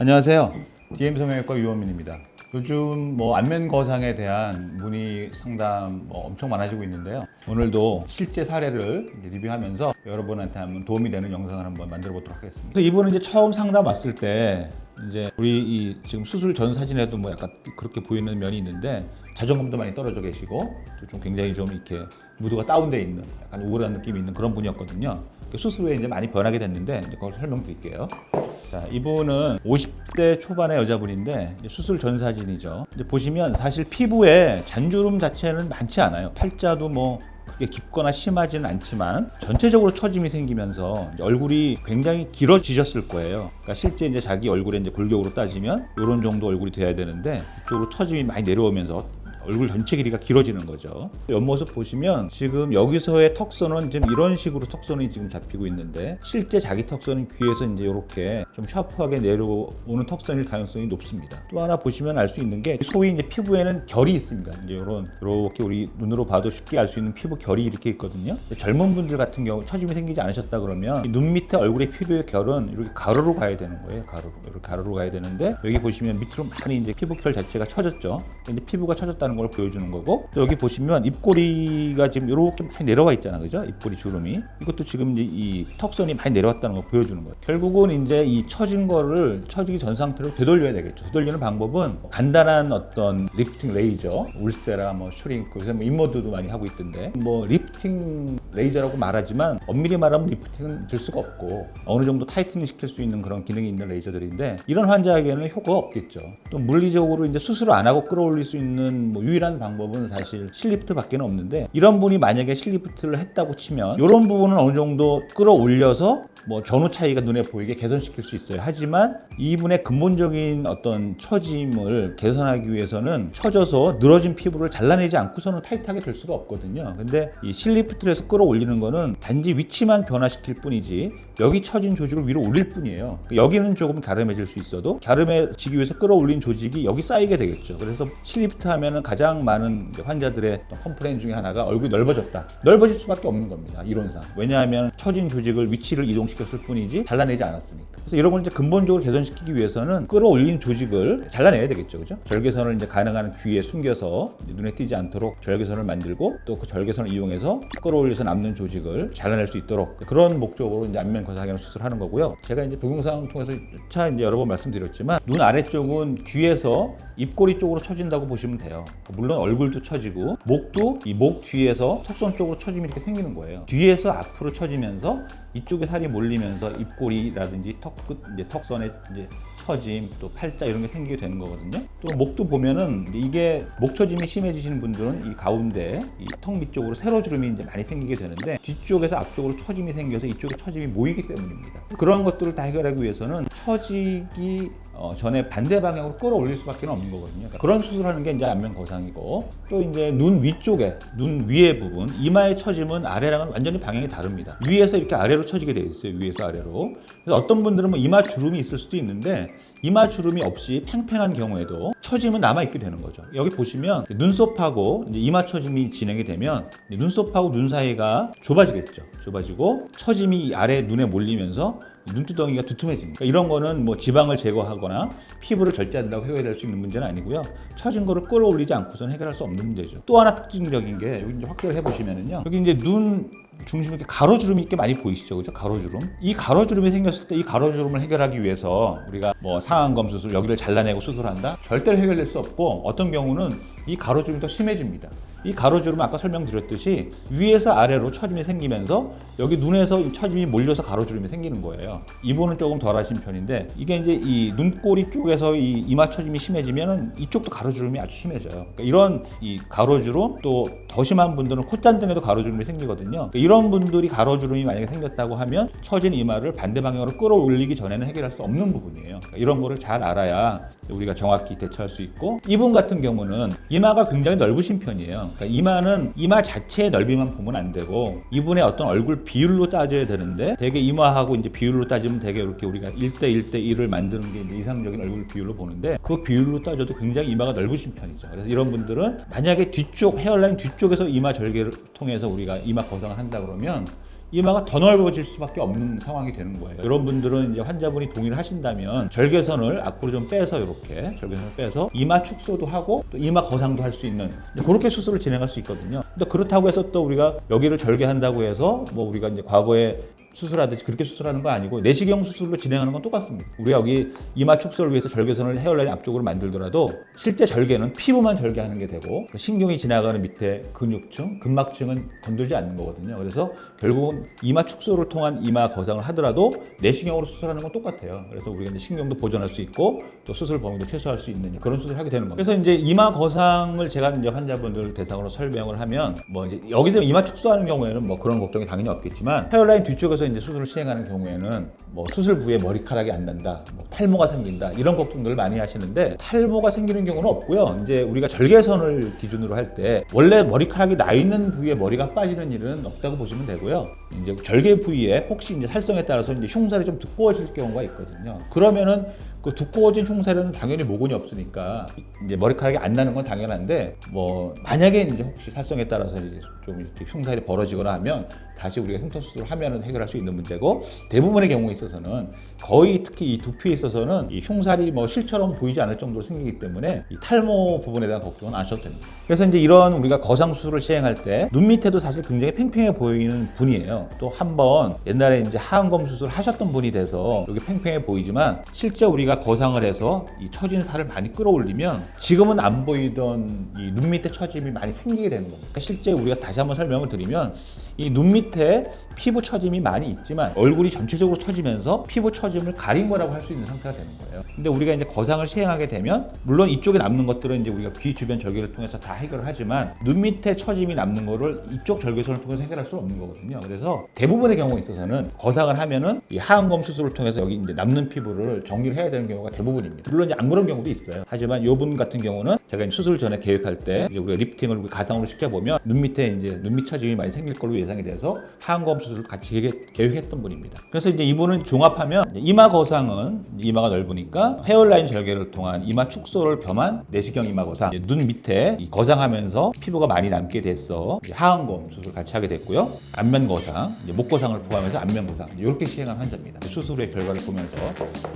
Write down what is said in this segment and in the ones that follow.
안녕하세요. DM성형외과 유원민입니다. 요즘 안면 거상에 대한 문의 상담 엄청 많아지고 있는데요. 오늘도 실제 사례를 리뷰하면서 여러분한테 한번 도움이 되는 영상을 한번 만들어 보도록 하겠습니다. 그래서 이분은 이제 처음 상담 왔을 때 이제 우리 지금 수술 전 사진에도 약간 그렇게 보이는 면이 있는데 자존감도 많이 떨어져 계시고 또 좀 굉장히 좀 이렇게 무드가 다운돼 있는 약간 우울한 느낌이 있는 그런 분이었거든요. 수술 후에 이제 많이 변하게 됐는데 이제 그걸 설명드릴게요. 자, 이분은 50대 초반의 여자분인데 수술 전 사진이죠. 이제 보시면 사실 피부에 잔주름 자체는 많지 않아요. 팔자도 크게 깊거나 심하지는 않지만 전체적으로 처짐이 생기면서 얼굴이 굉장히 길어지셨을 거예요. 그러니까 실제 이제 자기 얼굴에 이제 골격으로 따지면 이런 정도 얼굴이 돼야 되는데 이쪽으로 처짐이 많이 내려오면서 얼굴 전체 길이가 길어지는 거죠. 옆모습 보시면 지금 여기서의 턱선은 지금 이런 식으로 턱선이 지금 잡히고 있는데 실제 자기 턱선은 귀에서 이제 이렇게 좀 샤프하게 내려오는 턱선일 가능성이 높습니다. 또 하나 보시면 알 수 있는 게 소위 이제 피부에는 결이 있습니다. 이제 이렇게 우리 눈으로 봐도 쉽게 알 수 있는 피부 결이 이렇게 있거든요. 젊은 분들 같은 경우 처짐이 생기지 않으셨다 그러면 눈 밑에 얼굴의 피부의 결은 이렇게 가로로 가야 되는 거예요. 이렇게 가로로 가야 되는데 여기 보시면 밑으로 많이 이제 피부 결 자체가 처졌죠. 근데 피부가 처졌다는 걸 보여주는 거고 또 여기 보시면 입꼬리가 지금 이렇게 많이 내려와 있잖아, 그죠? 입꼬리 주름이 이것도 지금 이제 이 턱선이 많이 내려왔다는 걸 보여주는 거예요. 결국은 이제 이 처진 거를 처지기 전 상태로 되돌려야 되겠죠. 되돌리는 방법은 간단한 어떤 리프팅 레이저, 울세라, 슈링크, 요새 인모드도 많이 하고 있던데 리프팅 레이저라고 말하지만 엄밀히 말하면 리프팅은 될 수가 없고 어느 정도 타이트닝 시킬 수 있는 그런 기능이 있는 레이저들인데 이런 환자에게는 효과가 없겠죠. 또 물리적으로 이제 수술을 안 하고 끌어올릴 수 있는 유일한 방법은 사실 실리프트밖에 없는데 이런 분이 만약에 실리프트를 했다고 치면 이런 부분은 어느 정도 끌어올려서 전후 차이가 눈에 보이게 개선시킬 수 있어요. 하지만 이분의 근본적인 어떤 처짐을 개선하기 위해서는 처져서 늘어진 피부를 잘라내지 않고서는 타이트하게 될 수가 없거든요. 근데 이 실리프트를 해서 끌어올리는 거는 단지 위치만 변화시킬 뿐이지 여기 처진 조직을 위로 올릴 뿐이에요. 여기는 조금 갸름해질 수 있어도 갸름해지기 위해서 끌어올린 조직이 여기 쌓이게 되겠죠. 그래서 실리프트 하면은 가장 많은 환자들의 컴플레인 중에 하나가 얼굴이 넓어졌다. 넓어질 수밖에 없는 겁니다. 이론상. 왜냐하면 처진 조직을 위치를 이동시켰을 뿐이지 잘라내지 않았으니까. 그래서 이런 걸 이제 근본적으로 개선시키기 위해서는 끌어올린 조직을 잘라내야 되겠죠. 그죠? 절개선을 이제 가능한 귀에 숨겨서 눈에 띄지 않도록 절개선을 만들고 또 그 절개선을 이용해서 끌어올려서 남는 조직을 잘라낼 수 있도록 그런 목적으로 이제 안면 거상형 수술하는 거고요. 제가 이제 동영상 통해서 이제 여러 번 말씀드렸지만 눈 아래쪽은 귀에서 입꼬리 쪽으로 처진다고 보시면 돼요. 물론 얼굴도 처지고 목도 이 목 뒤에서 턱선 쪽으로 처짐이 이렇게 생기는 거예요. 뒤에서 앞으로 처지면서 이쪽에 살이 몰리면서 입꼬리라든지 턱끝, 이제 턱선에 이제 처짐, 또 팔자 이런 게 생기게 되는 거거든요. 또 목도 보면은 이게 목 처짐이 심해지시는 분들은 이 가운데 이 턱 밑쪽으로 세로주름이 이제 많이 생기게 되는데 뒤쪽에서 앞쪽으로 처짐이 생겨서 이쪽에 처짐이 모이기 때문입니다. 그런 것들을 다 해결하기 위해서는 처지기 전에 반대 방향으로 끌어올릴 수밖에 없는 거거든요. 그러니까 그런 수술하는 게 이제 안면 거상이고 또 이제 눈 위쪽에 눈 위의 부분 이마의 처짐은 아래랑은 완전히 방향이 다릅니다. 위에서 이렇게 아래로 처지게 돼 있어요. 위에서 아래로. 그래서 어떤 분들은 이마 주름이 있을 수도 있는데 이마 주름이 없이 팽팽한 경우에도 처짐은 남아있게 되는 거죠. 여기 보시면 눈썹하고 이제 이마 처짐이 진행이 되면 눈썹하고 눈 사이가 좁아지겠죠. 좁아지고 처짐이 아래 눈에 몰리면서 눈두덩이가 두툼해집니다. 이런 거는 지방을 제거하거나 피부를 절제한다고 해결될 수 있는 문제는 아니고요. 처진 거를 끌어올리지 않고서는 해결할 수 없는 문제죠. 또 하나 특징적인 게 여기 이제 확대를 해보시면은요. 여기 이제 눈 중심에 이렇게 가로주름이 이렇게 많이 보이시죠, 그죠? 가로주름. 이 가로주름이 생겼을 때 이 가로주름을 해결하기 위해서 우리가 상안검 수술 여기를 잘라내고 수술한다? 절대로 해결될 수 없고 어떤 경우는 이 가로주름이 더 심해집니다. 이 가로주름은 아까 설명드렸듯이 위에서 아래로 처짐이 생기면서 여기 눈에서 처짐이 몰려서 가로주름이 생기는 거예요. 이분은 조금 덜하신 편인데 이게 이제 이 눈꼬리 쪽에서 이 이마 처짐이 심해지면은 이쪽도 가로주름이 아주 심해져요. 그러니까 이런 이 가로주름 또 더 심한 분들은 콧잔등에도 가로주름이 생기거든요. 그러니까 이런 분들이 가로주름이 만약에 생겼다고 하면 처진 이마를 반대 방향으로 끌어올리기 전에는 해결할 수 없는 부분이에요. 그러니까 이런 거를 잘 알아야 우리가 정확히 대처할 수 있고 이분 같은 경우는 이마가 굉장히 넓으신 편이에요. 그러니까 이마는 이마 자체의 넓이만 보면 안 되고 이분의 어떤 얼굴 비율로 따져야 되는데 되게 이마하고 이제 비율로 따지면 되게 이렇게 우리가 1대1대1을 만드는 게 이제 이상적인 얼굴 비율로 보는데 그 비율로 따져도 굉장히 이마가 넓으신 편이죠. 그래서 이런 분들은 만약에 뒤쪽 헤어라인 뒤쪽에서 이마 절개를 통해서 우리가 이마 거상을 한다 그러면 이마가 더 넓어질 수밖에 없는 상황이 되는 거예요. 이런 분들은 이제 환자분이 동의를 하신다면 절개선을 앞으로 좀 빼서 이렇게 절개선을 빼서 이마 축소도 하고 또 이마 거상도 할 수 있는 그렇게 수술을 진행할 수 있거든요. 근데 그렇다고 해서 또 우리가 여기를 절개한다고 해서 뭐 우리가 이제 과거에 수술하듯이 그렇게 수술하는 거 아니고 내시경 수술로 진행하는 건 똑같습니다. 우리가 여기 이마 축소를 위해서 절개선을 헤어라인 앞쪽으로 만들더라도 실제 절개는 피부만 절개하는 게 되고 신경이 지나가는 밑에 근육층, 근막층은 건들지 않는 거거든요. 그래서 결국은 이마 축소를 통한 이마 거상을 하더라도 내시경으로 수술하는 건 똑같아요. 그래서 우리가 이제 신경도 보존할 수 있고 또 수술 범위도 최소화할 수 있는 그런 수술을 하게 되는 겁니다. 그래서 이제 이마 거상을 제가 이제 환자분들 대상으로 설명을 하면 뭐 이제 여기서 이마 축소하는 경우에는 뭐 그런 걱정이 당연히 없겠지만 헤어라인 뒤쪽에서 이제 수술을 시행하는 경우에는 뭐 수술 부위에 머리카락이 안 난다, 뭐 탈모가 생긴다 이런 걱정들을 많이 하시는데 탈모가 생기는 경우는 없고요. 이제 우리가 절개선을 기준으로 할 때 원래 머리카락이 나 있는 부위에 머리가 빠지는 일은 없다고 보시면 되고요. 이제 절개 부위에 혹시 이제 살성에 따라서 이제 흉살이 좀 두꺼워질 경우가 있거든요. 그러면은 그 두꺼워진 흉살에는 당연히 모근이 없으니까 이제 머리카락이 안 나는 건 당연한데 뭐 만약에 이제 혹시 살성에 따라서 이제 좀 이렇게 흉살이 벌어지거나 하면 다시 우리가 흉터 수술을 하면은 해결할 수 있는 문제고 대부분의 경우에 있어서는 거의 특히 이 두피에 있어서는 이 흉살이 뭐 실처럼 보이지 않을 정도로 생기기 때문에 이 탈모 부분에 대한 걱정은 안 하셔도 됩니다. 그래서 이제 이런 우리가 거상 수술을 시행할 때 눈 밑에도 사실 굉장히 팽팽해 보이는 분이에요. 또 한 번 옛날에 이제 하안검 수술 하셨던 분이 돼서 여기 팽팽해 보이지만 실제 우리가 거상을 해서 이 처진 살을 많이 끌어올리면 지금은 안 보이던 이 눈 밑에 처짐이 많이 생기게 되는 겁니다. 실제 우리가 다시 한번 설명을 드리면 이 눈 밑에 피부 처짐이 많이 있지만 얼굴이 전체적으로 처지면서 피부 처짐을 가린 거라고 할 수 있는 상태가 되는 거예요. 근데 우리가 이제 거상을 시행하게 되면 물론 이쪽에 남는 것들은 이제 우리가 귀 주변 절개를 통해서 다 해결을 하지만 눈 밑에 처짐이 남는 거를 이쪽 절개선을 통해서 해결할 수는 없는 거거든요. 그래서 대부분의 경우에 있어서는 거상을 하면은 이 하안검 수술을 통해서 여기 이제 남는 피부를 정리를 해야 되는 경우가 대부분입니다. 물론 이제 안 그런 경우도 있어요. 하지만 이분 같은 경우는 제가 이제 수술 전에 계획할 때 이제 우리가 리프팅을 가상으로 시켜보면 눈 밑에 이제 눈 밑 처짐이 많이 생길 걸로 예상이 돼서 하안검 수술을 같이 계획했던 분입니다. 그래서 이제 이분은 종합하면 이마 거상은 이마가 넓으니까 헤어라인 절개를 통한 이마 축소를 겸한 내시경 이마 거상, 눈 밑에 이 거상하면서 피부가 많이 남게 돼서 하안검 수술 같이 하게 됐고요. 안면 거상, 목 거상을 포함해서 안면 거상 이렇게 시행한 환자입니다. 수술의 결과를 보면서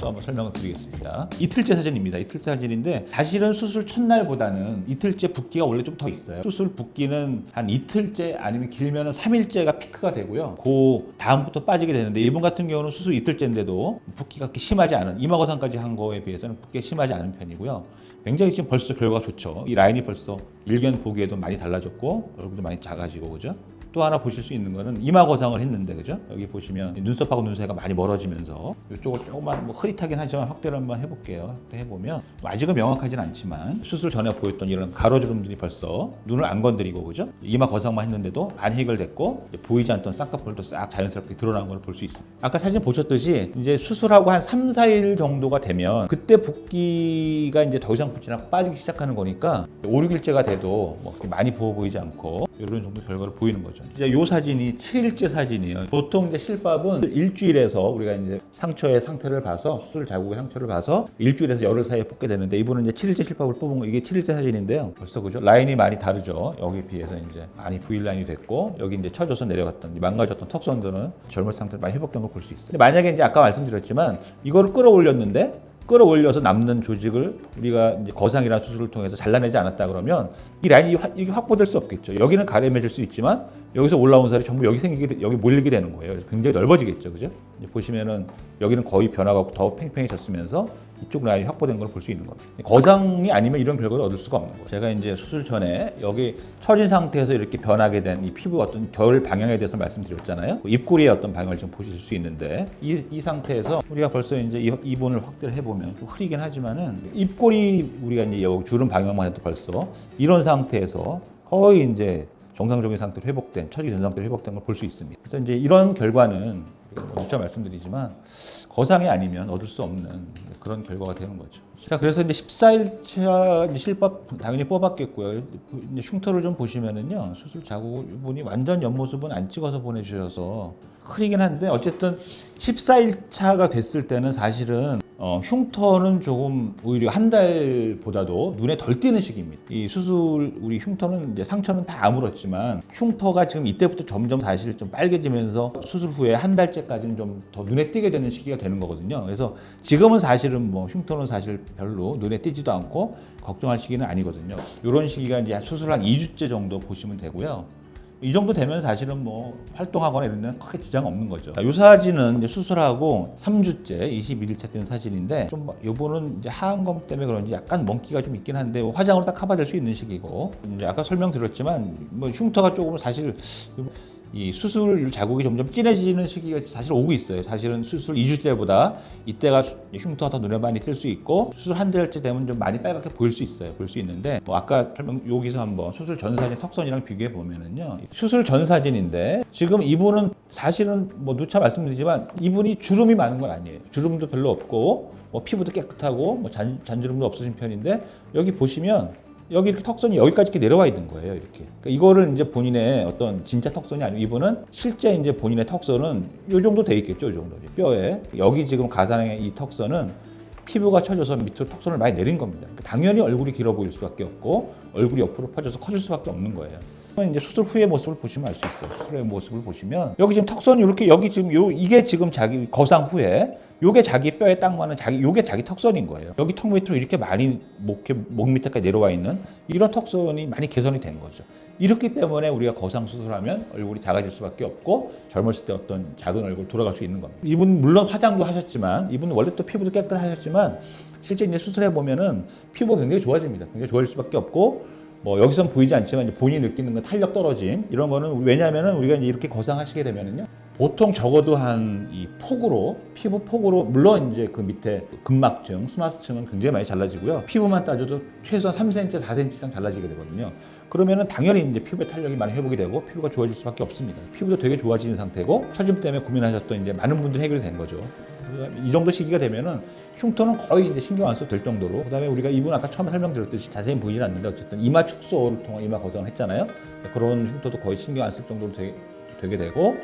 또 한번 설명을 드리겠습니다. 이틀째 사진입니다. 이틀째 사진인데 사실은 수술 첫날보다는 이틀째 붓기가 원래 좀 더 있어요. 수술 붓기는 한 이틀째 아니면 길면은 3일째가 피크가 되고요. 그 다음부터 빠지게 되는데 이분 같은 경우는 수술 이틀째인데도 붓기가 그렇게 심하지 않은 이마 거상까지 한 거에 비해서는 붓기가 심하지 않은 편이고요. 굉장히 지금 벌써 결과가 좋죠. 이 라인이 벌써 일견 보기에도 많이 달라졌고 얼굴도 많이 작아지고 그죠? 또 하나 보실 수 있는 거는 이마 거상을 했는데 그죠? 여기 보시면 눈썹하고 눈 사이가 많이 멀어지면서 이쪽을 조금만 뭐 흐릿하긴 하지만 확대를 한번 해볼게요. 확대해보면 아직은 명확하진 않지만 수술 전에 보였던 이런 가로주름들이 벌써 눈을 안 건드리고 그죠? 이마 거상만 했는데도 많이 해결됐고 보이지 않던 쌍꺼풀도 싹 자연스럽게 드러난 걸 볼 수 있습니다. 아까 사진 보셨듯이 이제 수술하고 한 3, 4일 정도가 되면 그때 붓기가 이제 더 이상 붙지 않고 빠지기 시작하는 거니까 5, 6일째가 돼도 뭐 많이 부어 보이지 않고 이런 정도 결과를 보이는 거죠. 이제 이 사진이 7일째 사진이에요. 보통 이제 실밥은 일주일에서 우리가 이제 상처의 상태를 봐서 수술 자국의 상처를 봐서 일주일에서 열흘 사이에 뽑게 되는데 이분은 이제 7일째 실밥을 뽑은 거 이게 7일째 사진인데요. 벌써 그죠? 라인이 많이 다르죠. 여기에 비해서 이제 많이 V 라인이 됐고 여기 이제 처져서 내려갔던 망가졌던 턱선들은 젊은 상태로 많이 회복된 걸 볼 수 있어요. 근데 만약에 이제 아까 말씀드렸지만 이거를 끌어올렸는데 끌어올려서 남는 조직을 우리가 이제 거상이라는 수술을 통해서 잘라내지 않았다 그러면 이 라인이 이게 확보될 수 없겠죠. 여기는 가려매질 수 있지만 여기서 올라온 살이 전부 여기 여기 몰리게 되는 거예요. 그래서 굉장히 넓어지겠죠, 그죠? 보시면은 여기는 거의 변화가 더 팽팽해졌으면서 이쪽 라인이 확보된 걸 볼 수 있는 겁니다. 거상이 아니면 이런 결과를 얻을 수가 없는 거예요. 제가 이제 수술 전에 여기 처진 상태에서 이렇게 변하게 된 이 피부 어떤 결 방향에 대해서 말씀드렸잖아요. 입꼬리의 어떤 방향을 좀 보실 수 있는데 이 상태에서 우리가 벌써 이제 이분을 확대를 해보면 좀 흐리긴 하지만은 입꼬리 우리가 이제 여기 주름 방향만 해도 벌써 이런 상태에서 거의 이제 정상적인 상태로 회복된 처지 된 상태로 회복된 걸 볼 수 있습니다. 그래서 이제 이런 결과는 누차 말씀드리지만 거상이 아니면 얻을 수 없는 그런 결과가 되는 거죠. 자, 그래서 이제 14일차 실밥 당연히 뽑았겠고요. 이제 흉터를 좀 보시면은요, 수술 자국 이분이 완전 옆모습은 안 찍어서 보내주셔서 흐리긴 한데 어쨌든 14일차가 됐을 때는 사실은 흉터는 조금 오히려 한 달보다도 눈에 덜 띄는 시기입니다. 이 수술, 우리 흉터는 이제 상처는 다 아물었지만 흉터가 지금 이때부터 점점 사실 좀 빨개지면서 수술 후에 한 달째까지는 좀 더 눈에 띄게 되는 시기가 되는 거거든요. 그래서 지금은 사실은 뭐 흉터는 사실 별로 눈에 띄지도 않고 걱정할 시기는 아니거든요. 이런 시기가 이제 수술 한 2주째 정도 보시면 되고요. 이 정도 되면 사실은 뭐 활동하거나 이런 데는 크게 지장 없는 거죠. 이 사진은 이제 수술하고 3주째 21일차 된 사진인데 좀 요거는 이제 하안검 때문에 그런지 약간 멍기가 좀 있긴 한데 화장으로 딱 커버될 수 있는 시기고 이제 아까 설명드렸지만 뭐 흉터가 조금 사실 이 수술 자국이 점점 진해지는 시기가 사실 오고 있어요. 사실은 수술 2주째보다 이때가 흉터가 더 눈에 많이 뜰 수 있고 수술 한 달째 되면 좀 많이 빨갛게 보일 수 있어요. 볼 수 있는데 뭐 아까 여기서 한번 수술 전 사진 턱선이랑 비교해 보면은요. 수술 전 사진인데 지금 이분은 사실은 뭐 누차 말씀드리지만 이분이 주름이 많은 건 아니에요. 주름도 별로 없고 뭐 피부도 깨끗하고 뭐 잔주름도 없으신 편인데 여기 보시면 여기 이렇게 턱선이 여기까지 이렇게 내려와 있는 거예요, 이렇게. 그러니까 이거를 이제 본인의 어떤 진짜 턱선이 아니고 이분은 실제 이제 본인의 턱선은 이 정도 돼 있겠죠, 이 정도. 뼈에. 여기 지금 가상의 이 턱선은 피부가 처져서 밑으로 턱선을 많이 내린 겁니다. 그러니까 당연히 얼굴이 길어 보일 수밖에 없고 얼굴이 옆으로 퍼져서 커질 수밖에 없는 거예요. 이제 수술 후의 모습을 보시면 알 수 있어요. 수술 후의 모습을 보시면 여기 지금 턱선이 이렇게 여기 지금 이게 지금 자기 거상 후에 요게 자기 뼈에 딱 맞는 요게 자기 턱선인 거예요. 여기 턱 밑으로 이렇게 많이 목 밑에까지 내려와 있는 이런 턱선이 많이 개선이 된 거죠. 이렇기 때문에 우리가 거상 수술하면 얼굴이 작아질 수밖에 없고 젊었을 때 어떤 작은 얼굴 돌아갈 수 있는 겁니다. 이분 물론 화장도 하셨지만 이분은 원래 또 피부도 깨끗하셨지만 실제 이제 수술해 보면은 피부가 굉장히 좋아집니다. 굉장히 좋아질 수밖에 없고 뭐 여기선 보이지 않지만 이제 본인이 느끼는 건 탄력 떨어짐 이런 거는 왜냐하면은 우리가 이제 이렇게 거상하시게 되면은요. 보통 적어도 한 이 폭으로 피부 폭으로 물론 이제 그 밑에 근막층, 스마스층은 굉장히 많이 잘라지고요. 피부만 따져도 최소한 3cm, 4cm 이상 잘라지게 되거든요. 그러면은 당연히 이제 피부의 탄력이 많이 회복이 되고 피부가 좋아질 수밖에 없습니다. 피부도 되게 좋아지는 상태고 처짐 때문에 고민하셨던 이제 많은 분들이 해결이 된 거죠. 이 정도 시기가 되면은 흉터는 거의 이제 신경 안 써도 될 정도로 그다음에 우리가 이분 아까 처음에 설명드렸듯이 자세히 보이진 않는데 어쨌든 이마 축소를 통한 이마 거상을 했잖아요. 그런 흉터도 거의 신경 안 쓸 정도로 되게 되고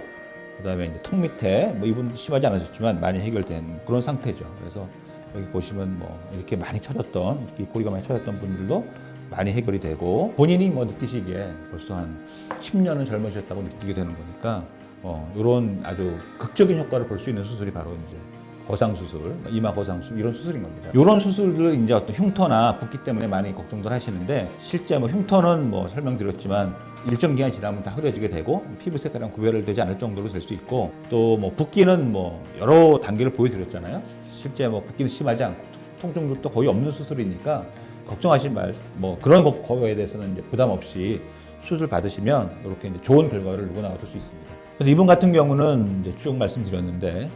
그다음에 이제 턱 밑에 뭐 이분 심하지 않으셨지만 많이 해결된 그런 상태죠. 그래서 여기 보시면 뭐 이렇게 많이 처졌던 이렇게 꼬리가 많이 처졌던 분들도 많이 해결이 되고 본인이 뭐 느끼시기에 벌써 한 10년은 젊으셨다고 느끼게 되는 거니까 이런 아주 극적인 효과를 볼 수 있는 수술이 바로 이제 거상 수술, 이마 거상 수술 이런 수술인 겁니다. 이런 수술을 이제 어떤 흉터나 붓기 때문에 많이 걱정들 하시는데 실제 뭐 흉터는 뭐 설명드렸지만 일정 기간 지나면 다 흐려지게 되고 피부 색깔이랑 구별을 되지 않을 정도로 될 수 있고 또 뭐 붓기는 뭐 여러 단계를 보여드렸잖아요. 실제 뭐 붓기는 심하지 않고 통증도 거의 없는 수술이니까 걱정하실 뭐 그런 거에 대해서는 이제 부담 없이 수술 받으시면 이렇게 이제 좋은 결과를 누구나 얻을 수 있습니다. 그래서 이분 같은 경우는 이제 쭉 말씀드렸는데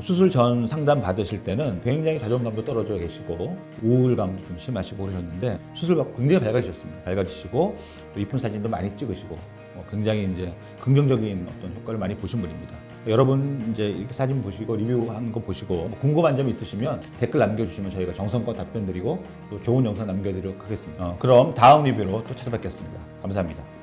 수술 전 상담 받으실 때는 굉장히 자존감도 떨어져 계시고 우울감도 좀 심하시고 그러셨는데 수술 받고 굉장히 밝아지셨습니다. 밝아지시고 또 이쁜 사진도 많이 찍으시고 굉장히 이제 긍정적인 어떤 효과를 많이 보신 분입니다. 여러분 이제 이렇게 사진 보시고 리뷰하는 거 보시고 궁금한 점이 있으시면 댓글 남겨주시면 저희가 정성껏 답변 드리고 또 좋은 영상 남겨드리도록 하겠습니다. 그럼 다음 리뷰로 또 찾아뵙겠습니다. 감사합니다.